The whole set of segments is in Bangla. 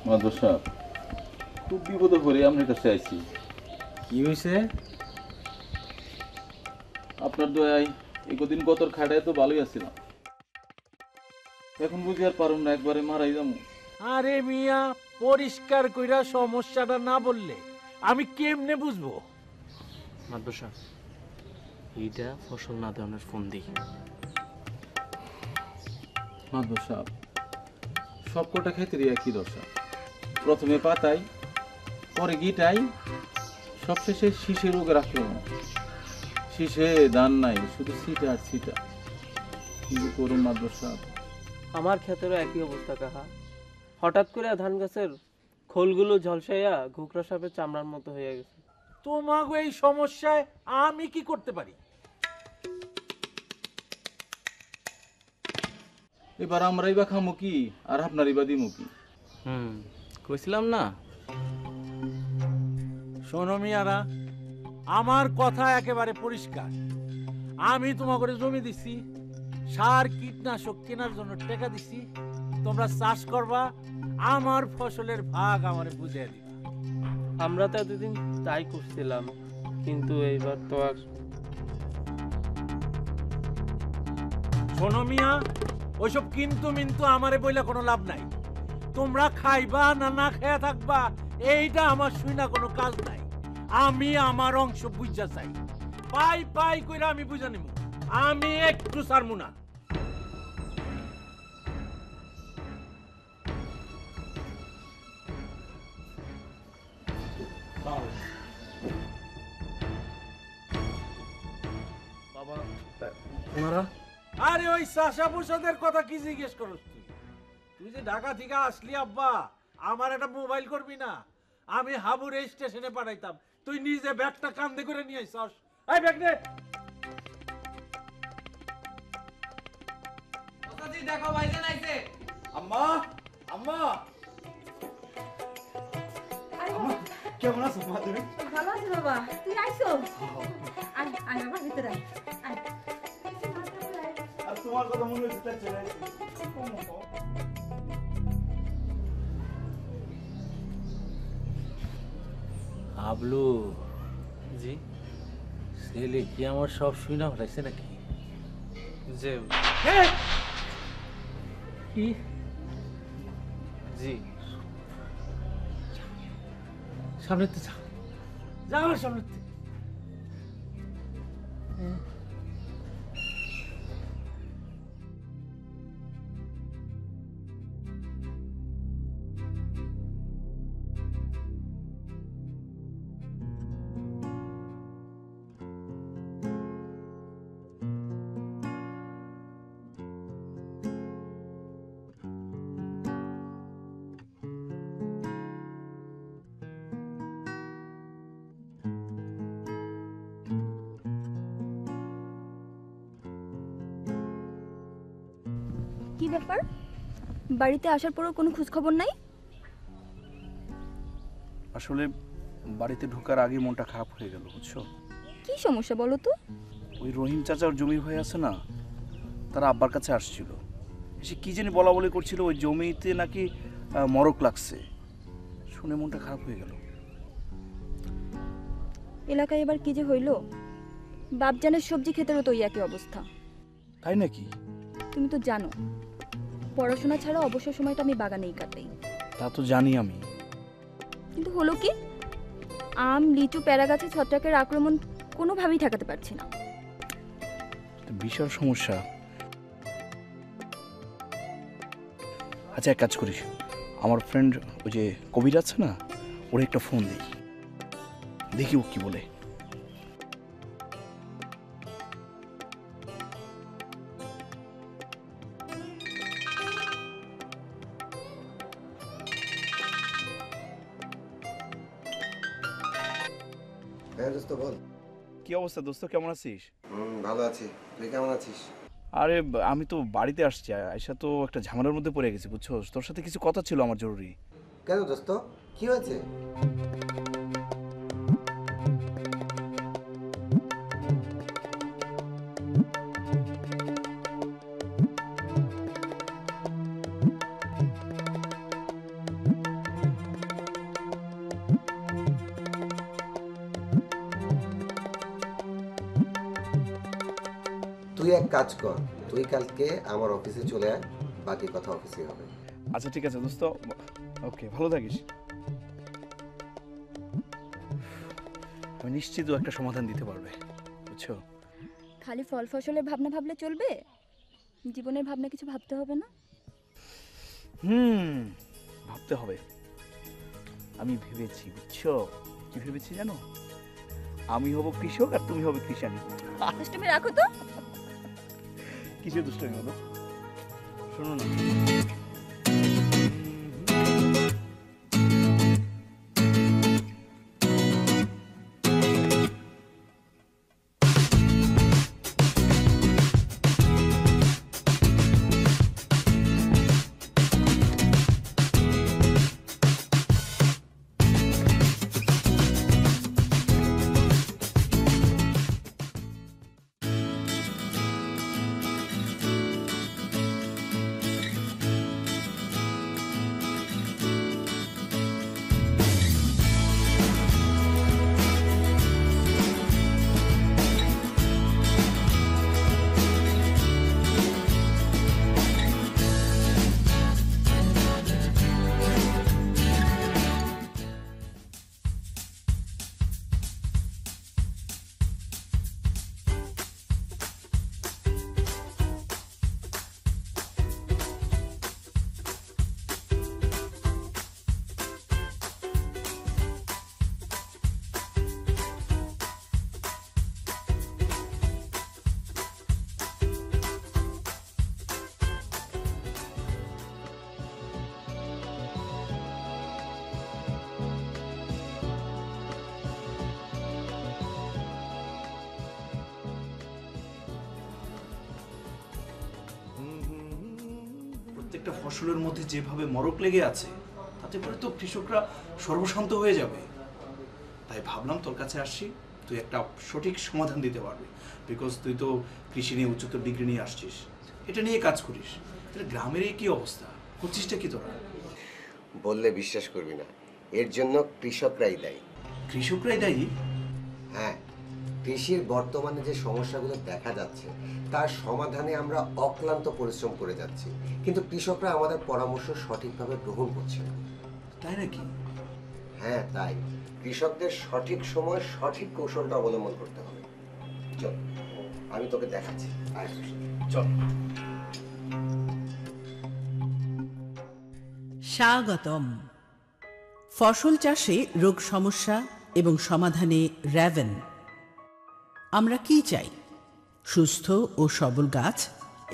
মাদর সাহেব, খুব বিপদে পড়ে আপনার কাছে আইছি। কি হয়েছে? আপনার দয়ায় একদিন গতর খাটায় তো ভালোই আছিলাম, এখন বুঝি আর পারুম না, একবারে মারাই যাবো। আরে মিয়া, পরিষ্কার কইরা সমস্যাটা না বললে আমি কেমনে বুঝবো? মাদ্রাসা এইটা ফসল না দেওয়ানোর ফোন দিই। মাদর সাহেব, সব কটা ক্ষেত্রে একই দশা, প্রথমে পাতাই, পরে গিটাই, সবশেষে শীষে রোগের আক্রমণ। শীষে ধান নাই, শুধু ছিটা আর ছিটা। কিন্তু করুন মাদর সাহেব। আমার ক্ষেতেরও একই অবস্থা কাহা। হঠাৎ করে ধান গাছের খোলগুলো ঝলসাইয়া ঘুকরা সাপের চামড়ার মতো হয়ে গেছে। তোমাকে এই সমস্যায় আমি কি করতে পারি? এবার আমরাই বা খামো কি, আর আপনারই বা দিমু কি? কইছিলাম না। শোনো মিয়ারা, আমার কথা একেবারে পরিষ্কার। আমি তোমাকে জমি দিছি, সার কীটনাশক কেনার জন্য টাকা দিছি, তোমরা চাষ করবা, আমার ফসলের ভাগ আমারে বুঝিয়ে দিবা। আমরা তো এতদিন তাই করছিলাম, কিন্তু এইবার তো আর। শোনো মিয়া, ওইসব কিন্তু মিন্তু আমারে বইলা কোনো লাভ নাই। তোমরা খাইবা না না খেয়া থাকবা, এইটা আমার শুই না কোনো কাজ নাই। আমি আমার অংশ বুঝা চাই, পাই পাই কইরা আমি বুঝা নিব, আমি একটু ছাড়মু না। বাবা ওনারা আরে ওই চাষা পোষাদের কথা কি জিজ্ঞেস করস তুই? তুই যে ঢাকা থেকে আসলি আব্বা, আমার একটা মোবাইল করবি না? আমি হাবুর এই স্টেশনে পাঠাইতাম, তুই নিজে ব্যাগটা কান্দে করে নিয়ে আইছস। এই ব্যাগ নে। দেখো ভাইজান আইছে। আম্মা, আম্মা, কেমন আছো মা তুমি? ভালো আছি বাবা, তুই আইছো? আয় আয় আমার ভিতরে আয়। আয়। আর তোমার কথা মনে হচ্ছে তাই চলে আইছি। হাবলু, জি ছেলে কি আমার সব শুনে ফেলাইছে নাকি? যে কি? জি সামনে তো যা, যা আমার সামনে। কি ব্যাপার, বাড়িতে আসার পরও কোনো খোঁজ খবর নাই? আসলে বাড়িতে ঢোকার আগে মনটা খারাপ হয়ে গেল, বুঝছো? কি সমস্যা বলো তো? ওই রহিম চাচার জমি হয়ে আছে না, তারা আব্বার কাছে আসছিল, এসে কি জানি বলা বলি করছিল, ওই জমিতে নাকি মরক লাগছে। শুনে মনটা খারাপ হয়ে গেল। এলাকায় এবার কি যে হইলো, বাপজানের সবজি ক্ষেতেরও তো একই অবস্থা। তাই নাকি? তুমি তো জানো পড়াশোনা ছাড়া অবসর সময়টা আমি বাগানেই কাটাই। তা তো জানি আমি। কিন্তু হলো কি, আম লিচু প্যারা গাছে ছত্রাকের আক্রমণ কোনোভাবেই ঠেকাতে পারছি না। তো বিশাল সমস্যা। আচ্ছা, এক কাজ করিস, আমার ফ্রেন্ড ওই যে কবির আছে না, ওর একটা ফোন দিই, দেখি ও কি বলে। হ্যাঁ দোস্ত বল। কি অবস্থা দোস্ত, কেমন আছিস? ভালো আছি, তুই কেমন আছিস? আরে আমি তো বাড়িতে আসছি, আয়সা তো একটা ঝামেলার মধ্যে পড়ে গেছি, বুঝছো? তোর সাথে কিছু কথা ছিল আমার, জরুরি। কেন দোস্ত, কি হয়েছে? তুই এক কাজ কর, তুই কালকে আমার অফিসে চলে আয়, বাকি কথা অফিসে হবে। আচ্ছা ঠিক আছে দোস্ত, ওকে, ভালো থাকিস। আমি নিশ্চিত ও একটা সমাধান দিতে পারবে, বুঝছো? খালি ফল ফসলের ভাবনা ভাবলে চলবে? জীবনের ভাবনা কিছু ভাবতে হবে না? ভাবতে হবে। আমি ভেবেছি, বুঝছো কি ভেবেছি জানো? আমি হব কৃষক আর তুমি হবে কৃষানি। দুষ্টুমি রাখো তো। কিসের দুষ্টমি হলো? শোনো না, প্রত্যেকটা ফসলের মধ্যে যেভাবে মরক লেগে আছে, তাতে করে তো কৃষকরা সর্বশান্ত হয়ে যাবে। তাই ভাবলাম তোর কাছে আসছি, তুই একটা সঠিক সমাধান দিতে পারবি, বিকজ তুই তো কৃষি নিয়ে উচ্চতর ডিগ্রি নিয়ে আসছিস, এটা নিয়ে কাজ করিস। তাহলে গ্রামের এই কি অবস্থা, করছিসটা কি তোরা? বললে বিশ্বাস করবি না, এর জন্য কৃষকরাই দায়ী। কৃষকরাই দায়ী? হ্যাঁ, কৃষির বর্তমানে যে সমস্যাগুলো দেখা যাচ্ছে তার সমাধানে আমরা অক্লান্ত পরিশ্রম করে যাচ্ছি, কিন্তু কৃষকরা আমাদের পরামর্শ সঠিকভাবে গ্রহণ করছে না। তাই নাকি? হ্যাঁ তাই, কৃষকদের সঠিক সময় সঠিক কৌশলটা অবলম্বন করতে হবে। চল, আমি তোকে দেখাচ্ছি, আয়। চল। স্বাগতম। ফসল চাষে রোগ সমস্যা এবং সমাধানে র্যাভেন। আমরা কি চাই? সুস্থ ও সবল গাছ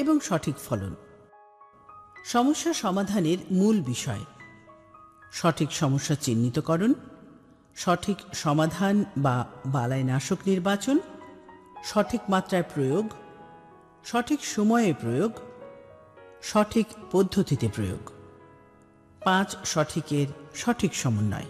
এবং সঠিক ফলন। সমস্যা সমাধানের মূল বিষয় সঠিক সমস্যা চিহ্নিতকরণ, সঠিক সমাধান বা বালাইনাশক নির্বাচন, সঠিক মাত্রায় প্রয়োগ, সঠিক সময়ে প্রয়োগ, সঠিক পদ্ধতিতে প্রয়োগ। 5 সঠিকের সঠিক সমন্বয়।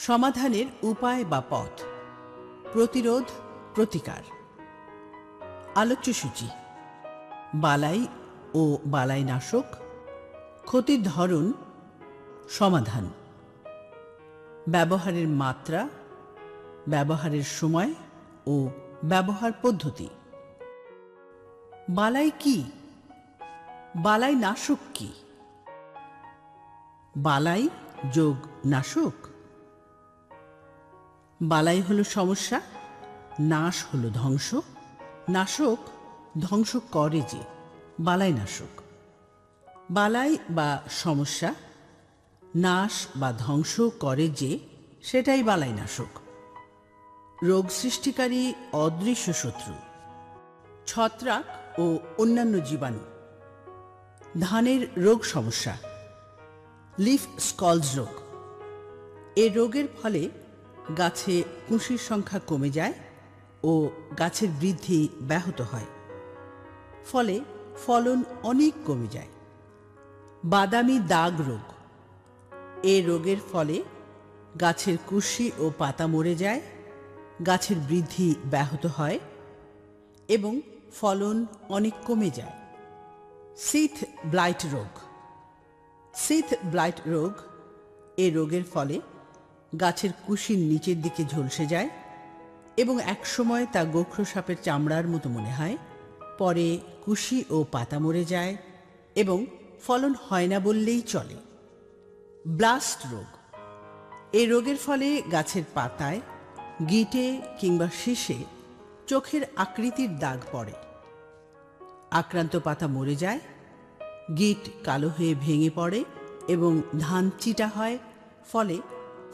সমাধানের উপায় বা পথ: প্রতিরোধ, প্রতিকার। আলোচ্যসূচি: বালাই ও বালাইনাশক, ক্ষতির ধরন, সমাধান, ব্যবহারের মাত্রা, ব্যবহারের সময় ও ব্যবহার পদ্ধতি। বালাই কি? বালাইনাশক কি? বালাই যোগ নাশক। বালাই হলো সমস্যা, নাশ হলো ধ্বংস। নাশক ধ্বংস করে যে, বালাইনাশক। বালাই বা সমস্যা নাশ বা ধ্বংস করে যে, সেটাই বালাইনাশক। রোগ সৃষ্টিকারী অদৃশ্য শত্রু: ছত্রাক ও অন্যান্য জীবাণু। ধানের রোগ সমস্যা: লিফ স্কলস রোগ। এ রোগের ফলে গাছে কুশির সংখ্যা কমে যায় ও গাছের বৃদ্ধি ব্যাহত হয়, ফলে ফলন অনেক কমে যায়। বাদামি দাগ রোগ। এ রোগের ফলে গাছের কুশি ও পাতা মরে যায়, গাছের বৃদ্ধি ব্যাহত হয় এবং ফলন অনেক কমে যায়। সিথ ব্লাইট রোগ। সিথ ব্লাইট রোগ, এ রোগের ফলে গাছের কুশির নিচের দিকে ঝলসে যায় এবং একসময় তা গোখরো সাপের চামড়ার মতো মনে হয়, পরে কুশি ও পাতা মরে যায় এবং ফলন হয় না বললেই চলে। ব্লাস্ট রোগ। এই রোগের ফলে গাছের পাতায়, গিটে কিংবা শীষে চোখের আকৃতির দাগ পড়ে। আক্রান্ত পাতা মরে যায়, গিট কালো হয়ে ভেঙে পড়ে এবং ধান চিটা হয়, ফলে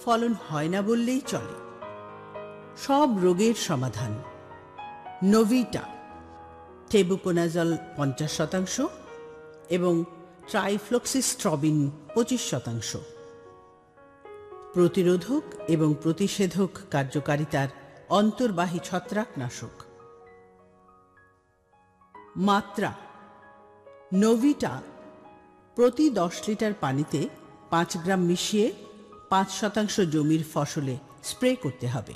ফলন হয় না বললেই চলে। সব রোগের সমাধান নোভিটা, টেবুকোনাজল 50% এবং ট্রাইফ্লক্সিস্ট্রবিন 25%। প্রতিরোধক এবং প্রতিষেধক কার্যকারিতার অন্তর্বাহী ছত্রাকনাশক। মাত্রা নোভিটা প্রতি 10 লিটার পানিতে 5 গ্রাম মিশিয়ে 5% জমির ফসলে স্প্রে করতে হবে।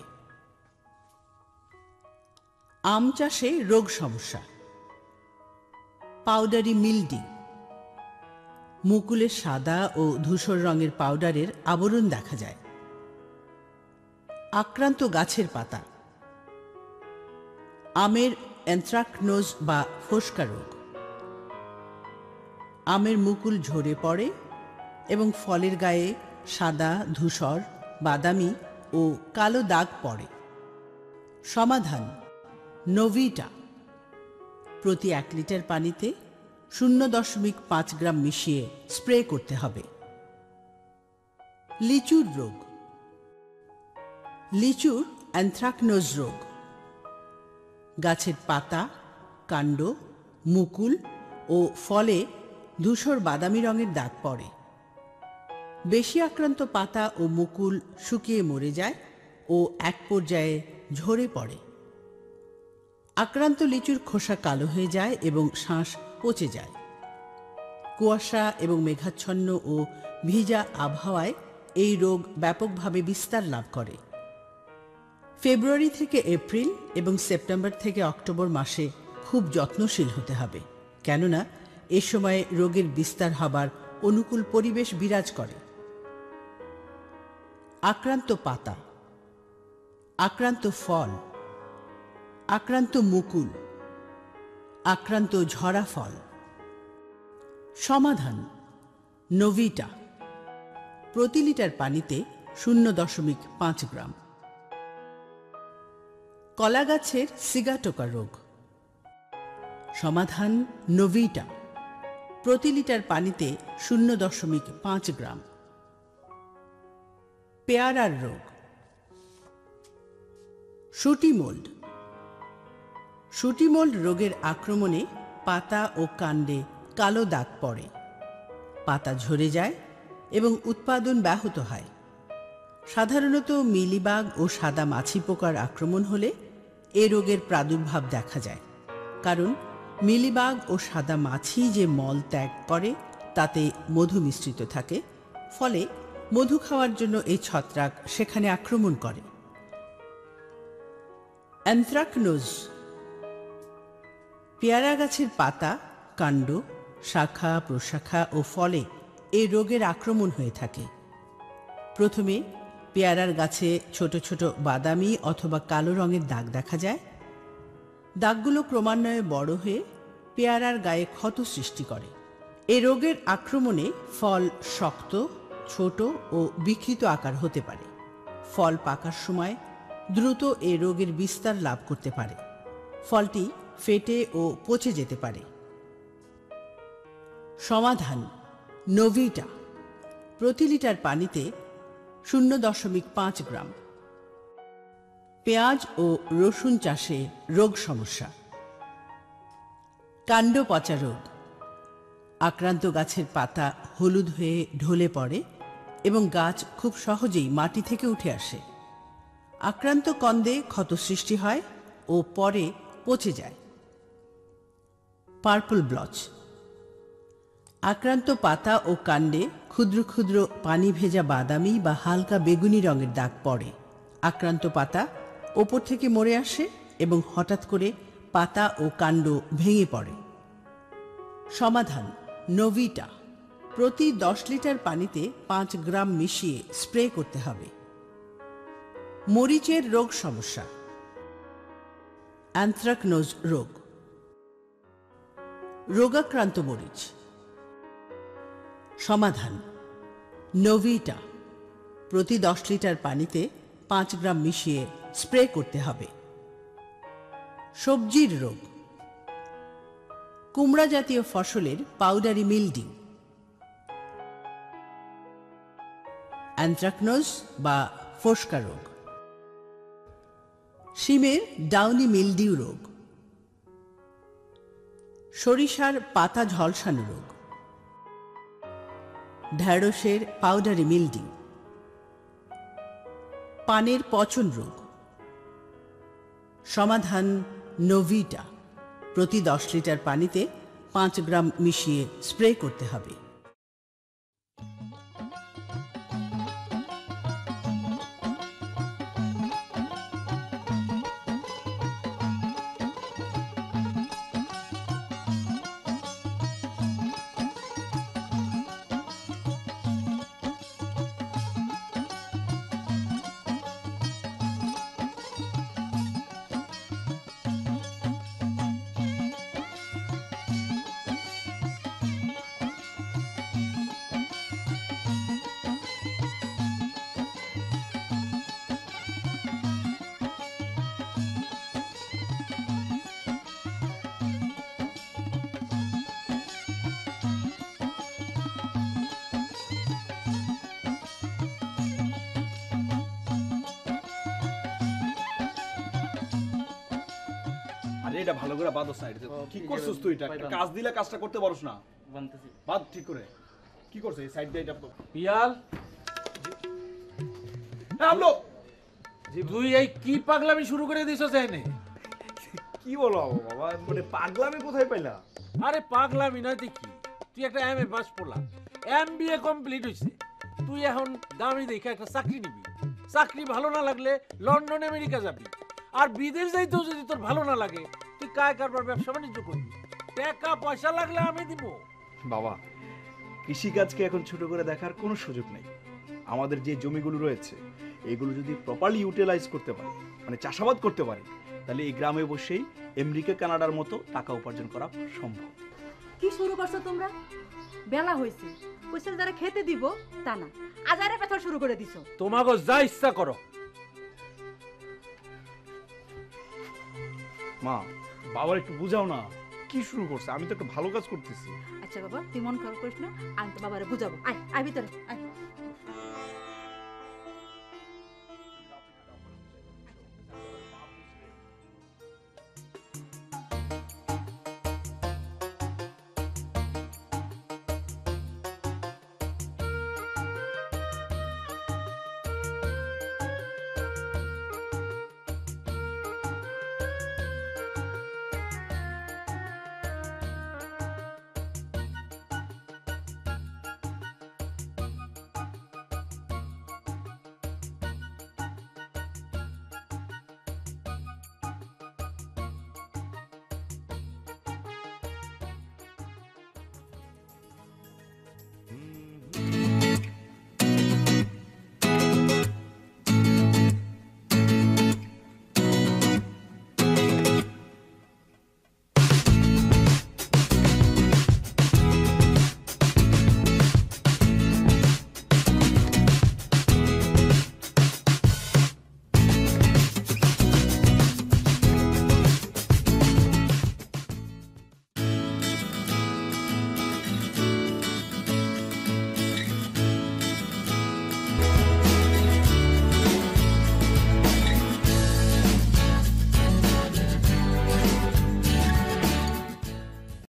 আম চাষে রোগ সমস্যা। পাউডারি মিলডিউ, মুকুলে সাদা ও ধূসর রঙের পাউডারের আবরণ দেখা যায়। আক্রান্ত গাছের পাতা। আমের অ্যানথ্রাকনোজ বা ফোস্কা রোগ। আমের মুকুল ঝরে পড়ে এবং ফলের গায়ে সাদা, ধূসর, বাদামি ও কালো দাগ পড়ে। সমাধান নোভিটা প্রতি 1 লিটার পানিতে 0.5 গ্রাম মিশিয়ে স্প্রে করতে হবে। লিচুর রোগ। লিচুর অ্যানথ্রাকনোজ রোগ। গাছের পাতা, কাণ্ড, মুকুল ও ফলে ধূসর বাদামি রঙের দাগ পড়ে। বেশি আক্রান্ত পাতা ও মুকুল শুকিয়ে মরে যায় ও এক পর্যায়ে ঝরে পড়ে। আক্রান্ত লিচুর খোসা কালো হয়ে যায় এবং শাঁস পচে যায়। কুয়াশা এবং মেঘাচ্ছন্ন ও ভিজা আবহাওয়ায় এই রোগ ব্যাপকভাবে বিস্তার লাভ করে। ফেব্রুয়ারি থেকে এপ্রিল এবং সেপ্টেম্বর থেকে অক্টোবর মাসে খুব যত্নশীল হতে হবে, কেননা এ সময়ে রোগের বিস্তার হবার অনুকূল পরিবেশ বিরাজ করে। আক্রান্ত পাতা, আক্রান্ত ফল, আক্রান্ত মুকুল, আক্রান্ত ঝরা ফল। সমাধান নোভিটা প্রতি লিটার পানিতে 0.5 গ্রাম। কলা গাছের সিগাটোকা রোগ। সমাধান নোভিটা প্রতি লিটার পানিতে 0.5 গ্রাম। পেয়ারার রোগ। শুটি মোল্ড। শুটি মোল্ড রোগের আক্রমণে পাতা ও কাণ্ডে কালো দাগ পড়ে, পাতা ঝরে যায় এবং উৎপাদন ব্যাহত হয়। সাধারণত মিলিবাগ ও সাদা মাছি পোকার আক্রমণ হলে এ রোগের প্রাদুর্ভাব দেখা যায়, কারণ মিলিবাগ ও সাদা মাছি যে মল ত্যাগ করে তাতে মধু মিশ্রিত থাকে, ফলে মধু খাওয়ার জন্য এই ছত্রাক সেখানে আক্রমণ করে। অ্যানথ্রাকনোজ। পেয়ারা গাছের পাতা, কাণ্ড, শাখা প্রশাখা ও ফলে এই রোগের আক্রমণ হয়ে থাকে। প্রথমে পেয়ারার গাছে ছোট ছোট বাদামি অথবা কালো রঙের দাগ দেখা যায়। দাগগুলো ক্রমান্বয়ে বড় হয়ে পেয়ারার গায়ে ক্ষত সৃষ্টি করে। এ রোগের আক্রমণে ফল শক্ত, ছোট ও বিকৃত আকার হতে পারে। ফল পাকার সময় দ্রুত এ রোগের বিস্তার লাভ করতে পারে। ফলটি ফেটে ও পচে যেতে পারে। সমাধান নোভিটা প্রতি লিটার পানিতে 0.5 গ্রাম। পেঁয়াজ ও রসুন চাষে রোগ সমস্যা। কাণ্ড পচা রোগ। আক্রান্ত গাছের পাতা হলুদ হয়ে ঢলে পড়ে এবং গাছ খুব সহজেই মাটি থেকে উঠে আসে। আক্রান্ত কন্দে ক্ষত সৃষ্টি হয় ও পরে পচে যায়। Purple blotch. আক্রান্ত পাতা ও কাণ্ডে ক্ষুদ্র ক্ষুদ্র পানি ভেজা বাদামি বা হালকা বেগুনি রঙের দাগ পড়ে। আক্রান্ত পাতা ওপর থেকে মরে আসে এবং হঠাৎ করে পাতা ও কাণ্ড ভেঙে পড়ে। সমাধান নোভিটা প্রতি 10 লিটার পানিতে 5 গ্রাম মিশিয়ে স্প্রে করতে হবে। মরিচের রোগ সমস্যা। অ্যানথ্রাকনোজ রোগ। রোগাক্রান্ত মরিচ। সমাধান: নোভিটা প্রতি 10 লিটার পানিতে 5 গ্রাম মিশিয়ে স্প্রে করতে হবে। সবজির রোগ: কুমড়া জাতীয় ফসলের পাউডারি মিলডিউ, অ্যানথ্রাকনোজ বা ফোস্কা রোগ। শিমের ডাউনি মিলডিউ রোগ। সরিষার পাতা ঝলসানো রোগ। ঢেঁড়সের পাউডারি মিলডিউ। পানের পচন রোগ। সমাধান: নোভিটা প্রতি 10 লিটার পানিতে 5 গ্রাম মিশিয়ে স্প্রে করতে হবে। আরে এটা ভালো করে বাঁধো সাইড। কি করছিস তুই? এটা একটা কাজ দিলে কাজটা করতে পারোস না। বাঁধ ঠিক করে। কি করছিস এই সাইড দিয়ে? এটা পিয়াল, আমলো তুই এই কি পাগলামি শুরু করে দিছস এনে? কি বলো বাবা, মানে পাগলামি কোথায় পাইলা? আরে পাগলামি নয় দেখি, তুই একটা এমএ পাস পড়লা, এমবিএ কমপ্লিট হইছে, তুই এখন দামি দেখে একটা চাকরি নিবি। চাকরি ভালো না লাগলে লন্ডন আমেরিকা যাবি, আর বিদেশ যাইতেও যদি তোর ভালো না লাগে তুই কায় কারবার ব্যবসা বাণিজ্য করবি। টাকা পয়সা লাগলে আমি দিব। বাবা, কৃষিকাজকে এখন ছোট করে দেখার কোনো সুযোগ নেই। আমাদের যে জমিগুলো রয়েছে এগুলো যদি প্রপারলি ইউটিলাইজ করতে পারি, মানে চাষাবাদ করতে পারি, তাহলে এই গ্রামে বসেই আমেরিকা কানাডার মতো টাকা উপার্জন করা সম্ভব। কি শুরু করছো তোমরা? বেলা হয়েছে, কইছেন যারা খেতে দিব তা না, আজারে কথা শুরু করে দিছো। তোমাকে যা ইচ্ছা করো। মা, বাবার একটু বুঝাও না, কি শুরু করছে? আমি তো একটা ভালো কাজ করতেছি। আচ্ছা বাবা, তুই মন খারাপ করিস না, আমি তো বাবারে বুঝাবো। আয় আয় ভিতরে আয়।